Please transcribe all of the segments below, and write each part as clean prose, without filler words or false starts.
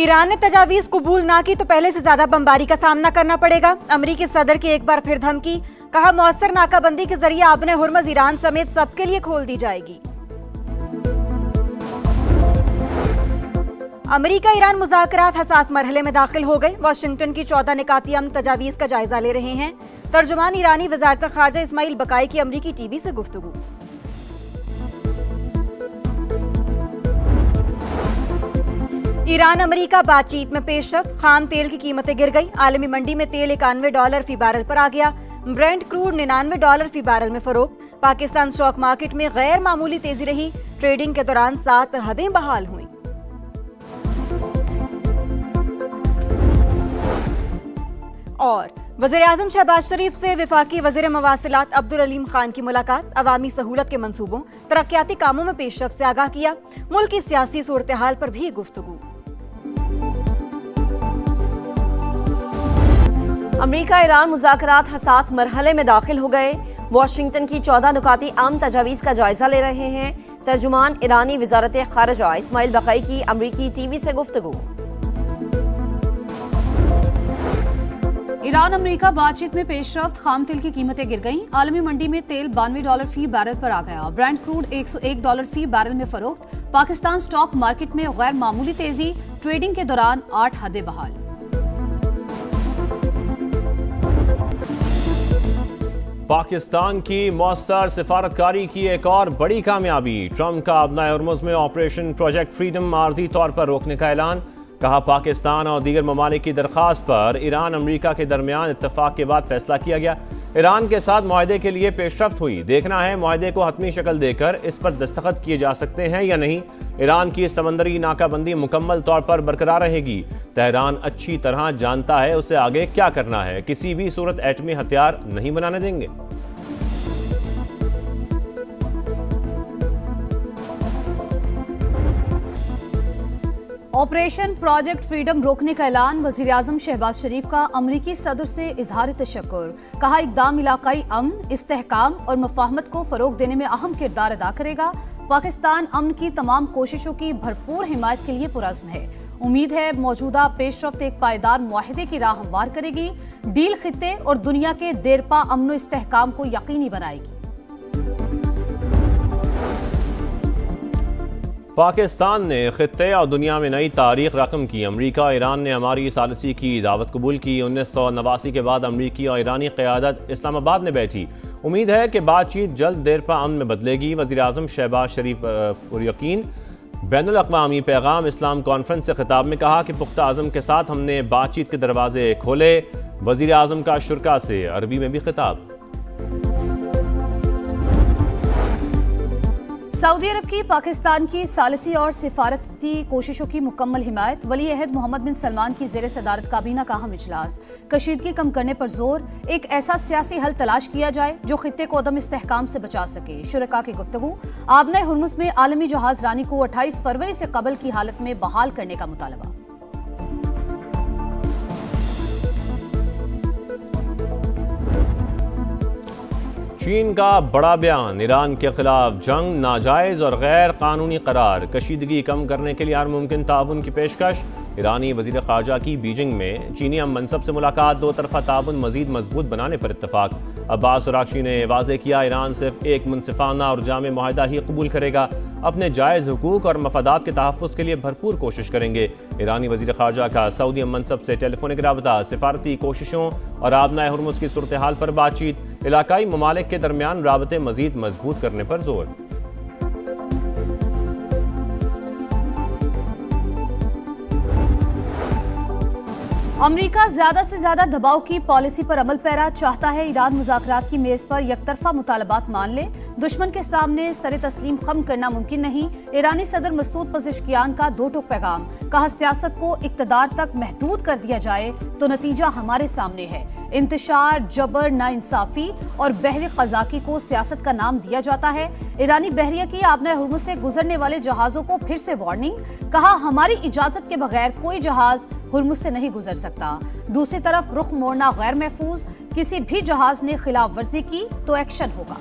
Iran ने तजावीज कबूल ना की तो पहले से ज्यादा बमबारी का सामना करना पड़ेगा। अमरीकी सदर की एक बार फिर धमकी, कहा मौसर नाकाबंदी के जरिए आबने हुर्मुज़ ईरान समेत सबके लिए खोल दी जाएगी। अमरीका ईरान मुज़ाकरात हसास मरहले में दाखिल हो गए। वाशिंगटन की 14 निकाती अमन तजावीज़ का जायजा ले रहे हैं। तर्जुमान ईरानी वज़ारत ख़ारजा इस्माइल बकाई की अमरीकी टीवी से गुफ्तगू। ईरान अमरीका बातचीत में पेशरफ्त, खाम तेल की कीमतें गिर गई। आलमी मंडी में तेल $91 फी बैरल पर आ गया। ब्रेंट क्रूड $99 फी बैरल में फरोख्त। पाकिस्तान स्टॉक मार्केट में गैर मामूली तेजी रही। ट्रेडिंग के दौरान 7 हदें बहाल हुई। और वज़ीर-ए-आज़म शहबाज शरीफ से वफाकी वज़ीर मवासिलात अब्दुल अलीम खान की मुलाकात। अवामी सहूलत के मंसूबों, तरक्याती कामों में पेशरफ्त से आगाह किया। मुल्क की सियासी सूरत हाल पर भी गुफ्तगू। अमरीका ईरान मुज़ाकरात हसास मरहले में दाखिल हो गए। वाशिंगटन की 14 नुकाती आम तजावीज़ का जायजा ले रहे हैं। तर्जुमान ईरानी वज़ारत ख़ारजा इस्माइल बकाई की अमरीकी टीवी से गुफ्तगू। ईरान अमरीका बातचीत में पेशरफ्त, खाम तेल की कीमतें गिर गईं। आलमी मंडी में तेल $92 फी बैरल पर आ गया। ब्रेंट क्रूड $101 फी बैरल में फरोख्त। पाकिस्तान स्टॉक मार्केट में गैर मामूली तेजी। ट्रेडिंग के दौरान 8 हदें बहाल। पाकिस्तान की मौसर सिफारतकारी की एक और बड़ी कामयाबी। ट्रंप का आबना हुर्मुज़ में ऑपरेशन प्रोजेक्ट फ्रीडम आर्जी तौर पर रोकने का ऐलान। कहा पाकिस्तान और दीगर ममालिक की दरख्वास्त पर ईरान अमरीका के दरमियान इत्तफाक के बाद फैसला किया गया। ईरान के साथ मुआहदे के लिए पेशरफ्त हुई। देखना है मुआहदे को हतमी शक्ल देकर इस पर दस्तखत किए जा सकते हैं या नहीं। ईरान की समंदरी नाकाबंदी मुकम्मल तौर पर बरकरार रहेगी। तेहरान अच्छी तरह जानता है उसे आगे क्या करना है। किसी भी सूरत एटमी हथियार नहीं बनाने देंगे। ऑपरेशन प्रोजेक्ट फ्रीडम रोकने का ऐलान। वज़ीर-ए-आज़म शहबाज शरीफ का अमरीकी सदर से इजहार तशक्कुर। कहा इक़दाम इलाकाई अमन, इस्तेहकाम और मुफाहमत को फ़रोग देने में अहम किरदार अदा करेगा। पाकिस्तान अमन की तमाम कोशिशों की भरपूर हिमायत के लिए पुरज़्म है। उम्मीद है मौजूदा पेशरफ्त एक पायदार मुआहदे की राह हमवार करेगी। डील खित्ते और दुनिया के देरपा अमन व इस्तेहकाम को यकीनी बनाएगी। पाकिस्तान ने खित्ते और दुनिया में नई तारीख रकम की। अमरीका और ईरान ने हमारी सालसी की दावत कबूल की। 1989 के बाद अमरीकी और ईरानी क़यादत इस्लामाबाद में बैठी। उम्मीद है कि बातचीत जल्द देरपा अमन में बदलेगी। वज़ीर-ए-आज़म शहबाज शरीफ पुरयकीन। बैनुल अक़वामी पैगाम इस्लाम कॉन्फ्रेंस से खिताब में कहा कि पुख्ता आज़म के साथ हमने बातचीत के दरवाजे खोले। वज़ीर-ए-आज़म का शुरका से अरबी में भी खिताब। सऊदी अरब की पाकिस्तान की सालसी और सिफारती कोशिशों की मुकम्मल हिमायत। वली अहद मोहम्मद बिन सलमान की ज़ेर सदारत काबीना का अहम इजलास। कशीदगी कम करने पर जोर। एक ऐसा सियासी हल तलाश किया जाए जो खित्ते को अदम इस्तेहकाम से बचा सके। शुरका की गुफ्तगू। आबना हुर्मुज़ में आलमी जहाज रानी को 28 फरवरी से कबल की हालत में बहाल करने का मुतालबा। चीन का बड़ा बयान। ईरान के खिलाफ जंग नाजायज़ और गैर कानूनी करार। कशीदगी कम करने के लिए हर मुमकिन ताउन की पेशकश। ईरानी वज़ीर ख़ारजा की बीजिंग में चीनी हम मनसब से मुलाकात। 2 तरफ़ा ताउन मज़ीद मजबूत बनाने पर इत्तफाक। अब्बास अराग़ची ने वाज़ेह किया ईरान सिर्फ एक मुनसिफाना और जामे मुआहदा ही कबूल करेगा। अपने जायज़ हुकूक और मफादात के तहफ़्फ़ुज़ के लिए भरपूर कोशिश करेंगे। ईरानी वज़ीर ख़ारजा का सऊदी हम मनसब से टेलीफोनिक राबता। सिफारती कोशिशों और आबना हुर्मुज़ की सूरत हाल पर बातचीत। इलाकाई ममालिक के दरमियान राबते मज़ीद मजबूत करने पर जोर। अमरीका ज्यादा से ज्यादा दबाव की पॉलिसी पर अमल पैरा चाहता है। ईरान मुज़ाकरात की मेज पर यकतरफा मुतालबात मान ले। दुश्मन के सामने सर तस्लीम खम करना मुमकिन नहीं। ईरानी सदर मसूद पज़ेश्कियान का 2 टूक पैगाम। कहा सियासत को इक़्तिदार तक महदूद कर दिया जाए तो नतीजा हमारे सामने है। इंतशार, जबर, नाइंसाफी और बहर क़ज़ाकी को सियासत का नाम दिया जाता है। ईरानी बहरिया की आबना हुर्मुज़ से गुजरने वाले जहाज़ों को फिर से वार्निंग। कहा हमारी इजाज़त के बगैर कोई जहाज़ हुर्मुज़ से नहीं गुजर सकता। दूसरी तरफ रुख मोड़ना गैर महफूज। किसी भी जहाज़ ने खिलाफ वर्जी की तो एक्शन होगा।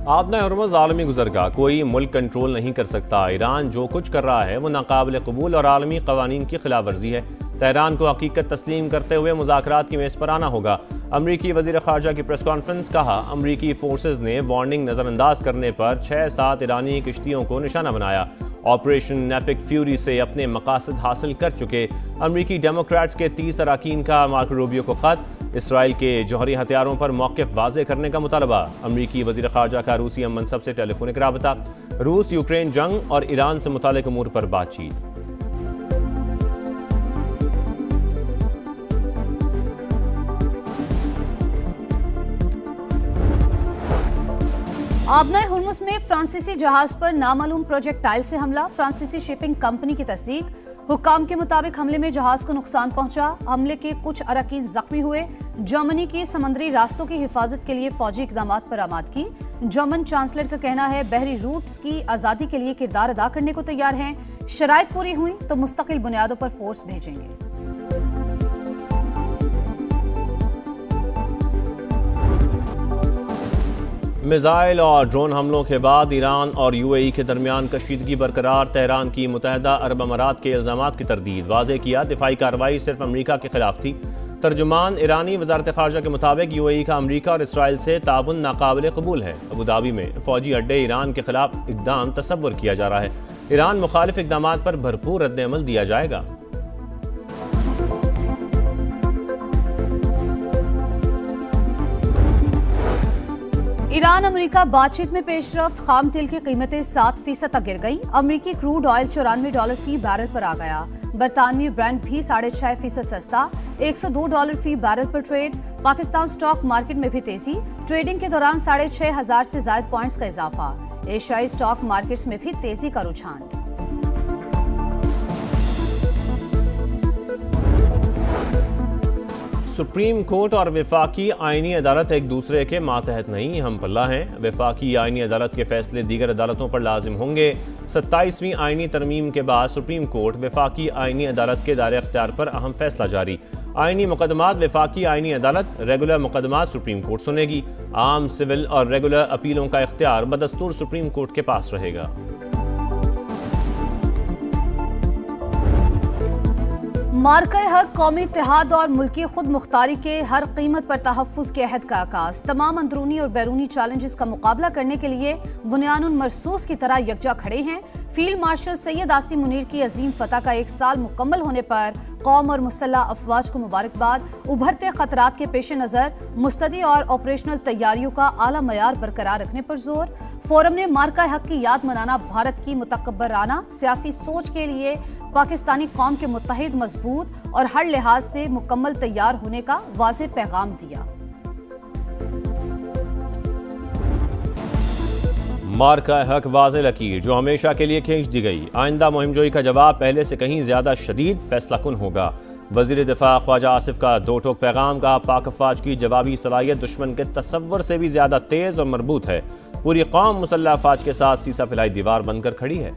आबना हरमुज़ आलमी गुज़रगाह, कोई मुल्क कंट्रोल नहीं कर सकता। ईरान जो कुछ कर रहा है वो नाकाबिल कबूल और आलमी कवानीन की खिलाफ वर्जी है। तेहरान को हकीकत तस्लीम करते हुए मुज़ाकरात की मेज़ पर आना होगा। अमरीकी वज़ीर ख़ारजा की प्रेस कॉन्फ्रेंस, कहा अमरीकी फोर्सेज ने वार्निंग नज़रअंदाज करने पर 6-7 ईरानी किश्तियों को निशाना बनाया। ऑपरेशन एपिक फ्यूरी से अपने मकासद हासिल कर चुके अमरीकी डेमोक्रेट्स के 30 अरकान का मार्को रूबियो को ख़त। इसराइल के जौहरी हथियारों पर मौक़िफ़ वाज़े करने का मुतालबा। अमरीकी वज़ीर ख़ारजा का रूसी मनसब से टेलीफोनिक राबता। रूस यूक्रेन जंग और ईरान से मुताल्लिक़ अमूर पर बातचीत। आबना हुर्मुज़ में फ्रांसीसी जहाज पर नामालूम प्रोजेक्टाइल से हमला। फ्रांसीसी शिपिंग कंपनी की तस्दीक। हुक्काम के मुताबिक हमले में जहाज को नुकसान पहुंचा। हमले के कुछ अरकान जख्मी हुए। जर्मनी की समुद्री रास्तों की हिफाजत के लिए फौजी इकदाम पर आमादगी। जर्मन चांसलर का कहना है बहरी रूट्स की आज़ादी के लिए किरदार अदा करने को तैयार हैं। शराइत पूरी हुई तो मुस्तकिल बुनियादों पर फोर्स भेजेंगे। मिसाइल और ड्रोन हमलों के बाद ईरान और यूएई के दरमियान कशीदगी बरकरार। तेहरान की मुत्तहिदा अरब अमारात के इल्ज़ामात की तरदीद। वाज़े किया दिफाई कार्रवाई सिर्फ अमरीका के खिलाफ थी। तर्जुमान ईरानी वज़ारत ख़ारजा के मुताबिक यूएई का अमरीका और इसराइल से ताउन नाकाबिल कबूल है। अबूधाबी में फ़ौजी अड्डे ईरान के खिलाफ इक़दाम तसव्वुर किया जा रहा है। ईरान मुखालिफ इक़दामात पर भरपूर रद्द-ए-अमल दिया जाएगा। ईरान अमेरिका बातचीत में पेशरफ्त। खाम तेल की कीमतें 7% तक गिर गई। अमेरिकी क्रूड ऑयल $94 फी बैरल पर आ गया। बरतानवी ब्रांड भी 6.5% सस्ता, $102 फी बैरल पर ट्रेड। पाकिस्तान स्टॉक मार्केट में भी तेजी। ट्रेडिंग के दौरान 6,500 से ज्यादा पॉइंट्स का इजाफा। एशियाई स्टॉक मार्केट्स में भी तेजी का रुझान। सुप्रीम कोर्ट और वफाकी आईनी अदालत एक दूसरे के मातहत नहीं, हम पल्ला हैं। वफाकी आईनी अदालत के फैसले दीगर अदालतों पर लाजिम होंगे। 27वीं आईनी तरमीम के बाद सुप्रीम कोर्ट वफाकी आईनी अदालत के दायरे अख्तियार पर अहम फैसला जारी। आईनी मुकदमात वफाकी आईनी अदालत, रेगुलर मुकदमात सुप्रीम कोर्ट सुनेगी। आम, सिविल और रेगुलर अपीलों का इख्तियार बदस्तूर सुप्रीम कोर्ट के पास रहेगा। मार्का-ए-हक, कौमी इत्तेहाद और मुल्की खुद मुख्तारी के हर कीमत पर तहफ़्फ़ुज़ के अहद का आगाज़। तमाम अंदरूनी और बैरूनी चैलेंजेस का मुकाबला करने के लिए बुनियानुन मरसूस की तरह यकजा खड़े हैं। फील्ड मार्शल सैयद आसिम मुनीर की अजीम फतह का 1 साल मुकम्मल होने पर कौम और मुसल्लह अफवाज को मुबारकबाद। उभरते खतरात के पेश नज़र मुस्तदी और ऑपरेशनल तैयारियों का आला मयार बरकरार रखने पर जोर। फोरम ने मार्का-ए-हक की याद मनाना भारत की मुतकब्बराना सियासी सोच के लिए पाकिस्तानी कौम के मुत्तहिद, मजबूत और हर लिहाज से मुकम्मल तैयार होने का वाज़ेह पैगाम दिया। मार्का-ए-हक वाज़ेह लकीर जो हमेशा के लिए खींच दी गई। आइंदा मुहिमजोई का जवाब पहले से कहीं ज्यादा शदीद फैसलाकुन होगा। वज़ीर दिफा ख्वाजा आसिफ का दो टोक पैगाम का। पाक अफवाज की जवाबी सलाहियत दुश्मन के तसव्वुर से भी ज्यादा तेज और मरबूत है। पूरी कौम मुसल्लह अफवाज के साथ सीसा फैलाई दीवार बनकर खड़ी है।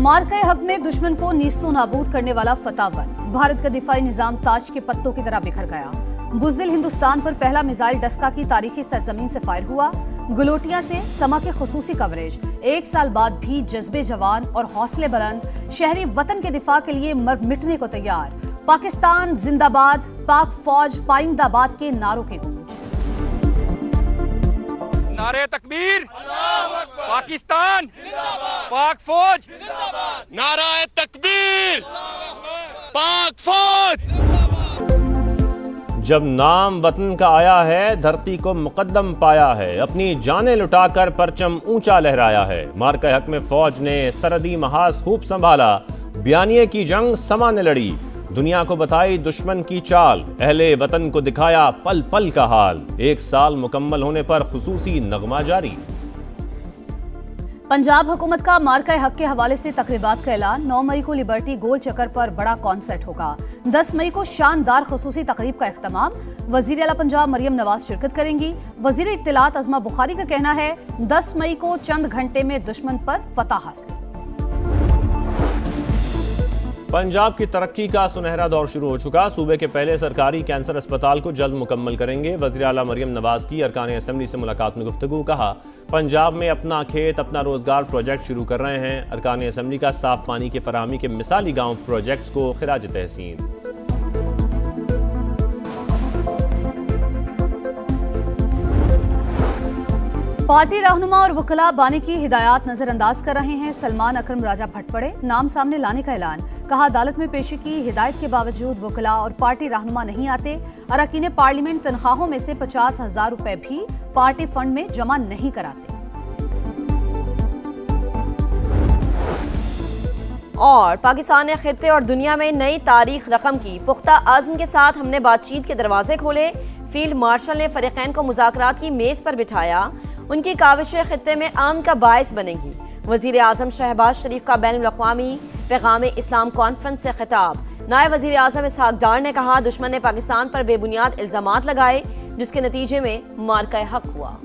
मार्का-ए-हक में दुश्मन को नीस्तो नाबूद करने वाला फतह। भारत का दिफाई निजाम ताज के पत्तों की तरह बिखर गया। बुज़दिल हिंदुस्तान पर पहला मिसाइल डस्का की तारीखी सरजमीन से फायर हुआ। गुलोटिया से समा के खुसूसी कवरेज। 1 साल बाद भी जज्बे जवान और हौसले बुलंद। शहरी वतन के दिफा के लिए मर मिटने को तैयार। पाकिस्तान जिंदाबाद, पाक फौज पाइंदाबाद के नारों की गूंज। नारे तकबीर, पाकिस्तान, पाक फौज, नारा तकबीर, पाक फौज। जब नाम वतन का आया है, धरती को मुकद्दम पाया है। अपनी जानें लुटाकर परचम ऊंचा लहराया है। मार्का-ए-हक में फौज ने सरहदी महाज खूब संभाला। बयानिए की जंग समा ने लड़ी। दुनिया को बताई दुश्मन की चाल। अहले वतन को दिखाया पल पल का हाल। 1 साल मुकम्मल होने पर खुसूसी नगमा जारी। पंजाब हुकूमत का मार्का-ए-हक के हवाले से तकरीबात का ऐलान। 9 मई को लिबर्टी गोल चक्कर पर बड़ा कॉन्सर्ट होगा। 10 मई को शानदार खुसूसी तकरीब का इख्तिताम। वजीर आला पंजाब मरियम नवाज शिरकत करेंगी। वजीर इत्तलात अज़मा बुखारी का कहना है 10 मई को चंद घंटे में दुश्मन पर फतह हासिल। पंजाब की तरक्की का सुनहरा दौर शुरू हो चुका। सूबे के पहले सरकारी कैंसर अस्पताल को जल्द मुकम्मल करेंगे। वज़ीर आला मरियम नवाज की अरकान असेंबली से मुलाकात में गुफ्तगू। कहा, पंजाब में अपना खेत अपना रोजगार प्रोजेक्ट शुरू कर रहे हैं। अरकान असेंबली का साफ पानी की फराहमी के मिसाली गाँव प्रोजेक्ट्स को खिराज तहसीन। पार्टी रहनुमा और वकला बानी की हिदायत नजरअंदाज कर रहे हैं। सलमान अकरम राजा भटपड़े नाम सामने लाने का ऐलान। कहा, अदालत में पेशी की हिदायत के बावजूद वकला और पार्टी रहनुमा नहीं आते। अरकान पार्लियामेंट तनख्वाहों में से 50,000 रुपए भी पार्टी फंड में जमा नहीं कराते। और पाकिस्तान ने खित्ते और दुनिया में नई तारीख रकम की। पुख्ता आज़म के साथ हमने बातचीत के दरवाजे खोले। फील्ड मार्शल ने फरीकैन को मुज़ाकरात की मेज पर बिठाया। उनकी काविशें खित्ते में अमन का बायस बनेंगी। वज़ीर आज़म शहबाज शरीफ का बैनुल अक़वामी पैगाम इस्लाम कॉन्फ्रेंस से खिताब। नायब वज़ीर आज़म इसहाक डार ने कहा, दुश्मन ने पाकिस्तान पर बेबुनियाद इल्ज़ामात लगाए जिसके नतीजे में मार्का हक हुआ।